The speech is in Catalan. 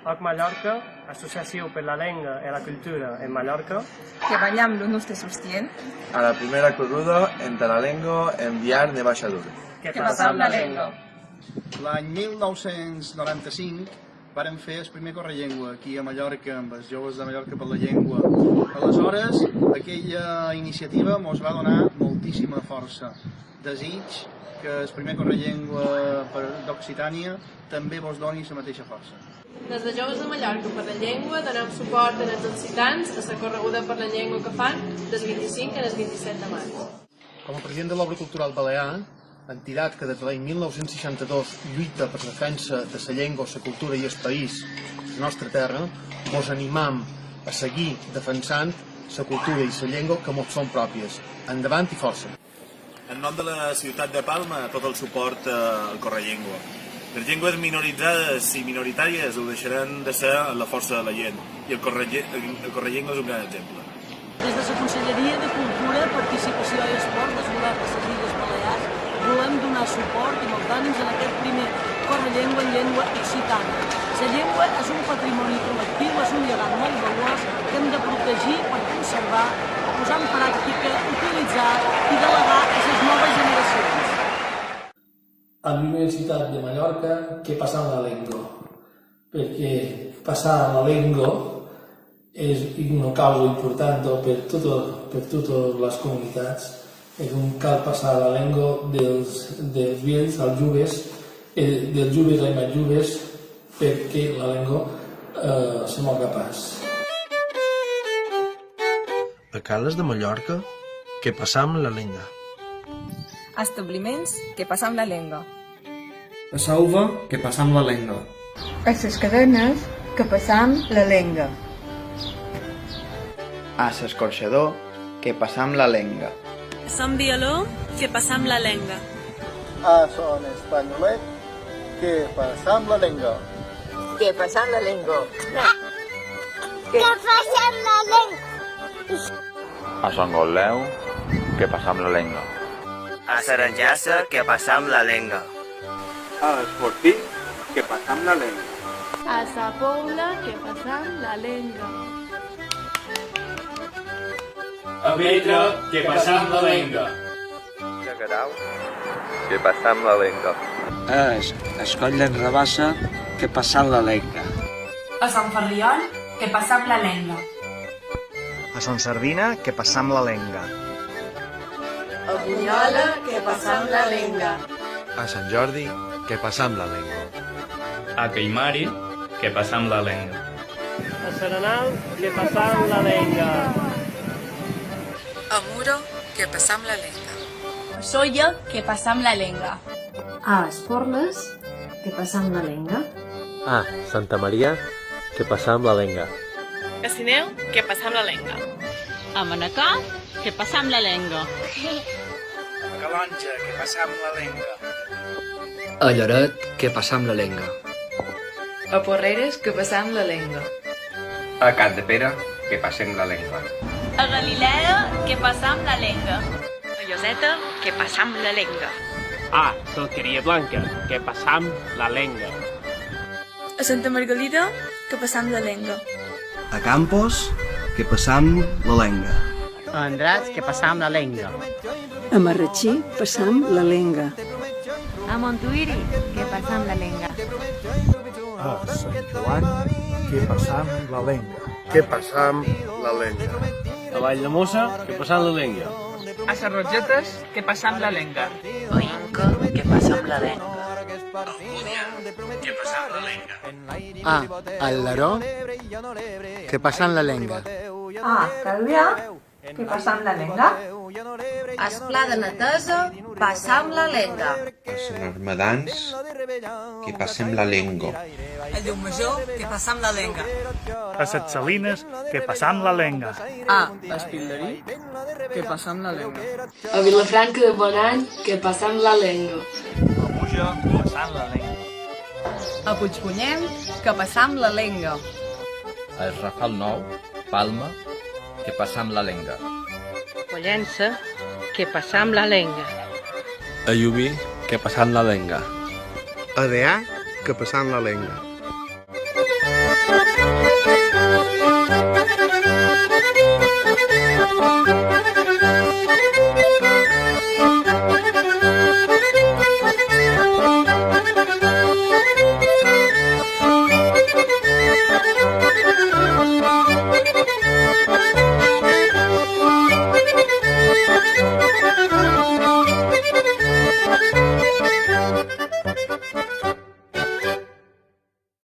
OC Mallorca, Associació per la Llengua i la Cultura en Mallorca, que ballam lo nostre sostient, a la primera corruda entre la llengua enviar de baixador. que passam la llengua. L'any 1995 vàrem fer el primer Correllengua aquí a Mallorca, amb els joves de Mallorca per la llengua. Aleshores, aquella iniciativa ens va donar moltíssima força. Desig que el primer Correllengua d'Occitània també vos doni la mateixa força. Des de Joves de Mallorca per la Llengua donem suport als occitans a la correguda per la llengua que fan del 25 al 27 de maig. Com a president de l'Obra Cultural Balear, entitat que des de l'any 1962 lluita per la defensa de la llengua, la cultura i el país, la nostra terra, ens animam a seguir defensant la cultura i la llengua que ens són pròpies. Endavant i força! En nom de la ciutat de Palma, tot el suport al Correllengua. Les llengües minoritzades i minoritàries ho deixaran de ser la força de la gent, i el Correllengua és un gran exemple. Des de la Conselleria de Cultura, Participació i Esport del Govern de les Illes Balears volem donar suport i molts ànims en aquest primer Correllengua en llengua occitana. La llengua és un patrimoni col·lectiu, és un llegat molt valuós que hem de protegir per conservar, posar en pràctica, utilitzar i delegar a les noves generacions. A la Universitat de Mallorca que passa amb la llengua, perquè passar la llengua és una causa important per totes les comunitats. Cal passar la llengua dels vells als joves, dels joves als més joves, perquè la llengua se moga pas. A Cales de Mallorca que passam la llengua. Establiments que passam la llengua. A Sauva que passam la llengua. A les cadenes que passam la llengua. A l'escorxador que passam la llengua. A Sant Vialó que passam la llengua. A Son Espanyolet que passam la llengua. Que passam la llengua. Que passam la llengua. A Sant Gotleu que passam la llengua. A Saranjassa que passam la llengua. A Esportí que passam la llengua. A Sa Pobla que passam la llengua. A Vedra que passam la llengua. A Garau que passam la llengua. A Escoll d'en Rabassa que passam la llengua. A Sant Ferriol que passam la llengua. A Son Sardina que passam la llengua. A Bunyola que passam la llengua. A Sant Jordi que passam la llengua. A Caimari que passam la llengua. A Serenal que passam la llengua. A Muro que passam la llengua. A Solla que passam la llengua. A Esporles que passam la llengua. A Santa Maria que passam la llengua. A Sineu que passam la llengua. A Manacor que passam la llengua. A Calonja que passam la llengua. A Lloret que passam la llengua. A Porreres que passam la llengua. A Capdepera que passem la llengua. A Galilea que passam la llengua. A Lloseta que passam la llengua. A Salqueria Blanca que passam la llengua. A Santa Margalida que passam la llengua. A Campos que passam la llengua. A Andràs que passam la llengua. A Marratxí passam la llengua. A Montuïri que passam la llengua. A Sant Joan que passam la llengua. Que passam la llengua. A Valldemossa que passam la llengua. A Ses Rogetes que passam la llengua. A Inca que passam la llengua. A Alcúdia que passam la llengua. A Alaró que passam la llengua. A Calvià que passam la llengua. A Esplà de Netesa passam la llengua. A Sant Armadans que passem la llengua. A Llumajor que passam la llengua. A Ses Salines que passam la llengua. A Espilderí que passam la llengua. A Vilafranca de Bonany que passam la llengua. A Buja que passam la llengua. A Puigpunyent que passam la llengua. A El Rafal Nou, Palma, que passam la llengua. A Pollença que passam la llengua. A Llubí que passam la llengua. A Deà que passam la llengua.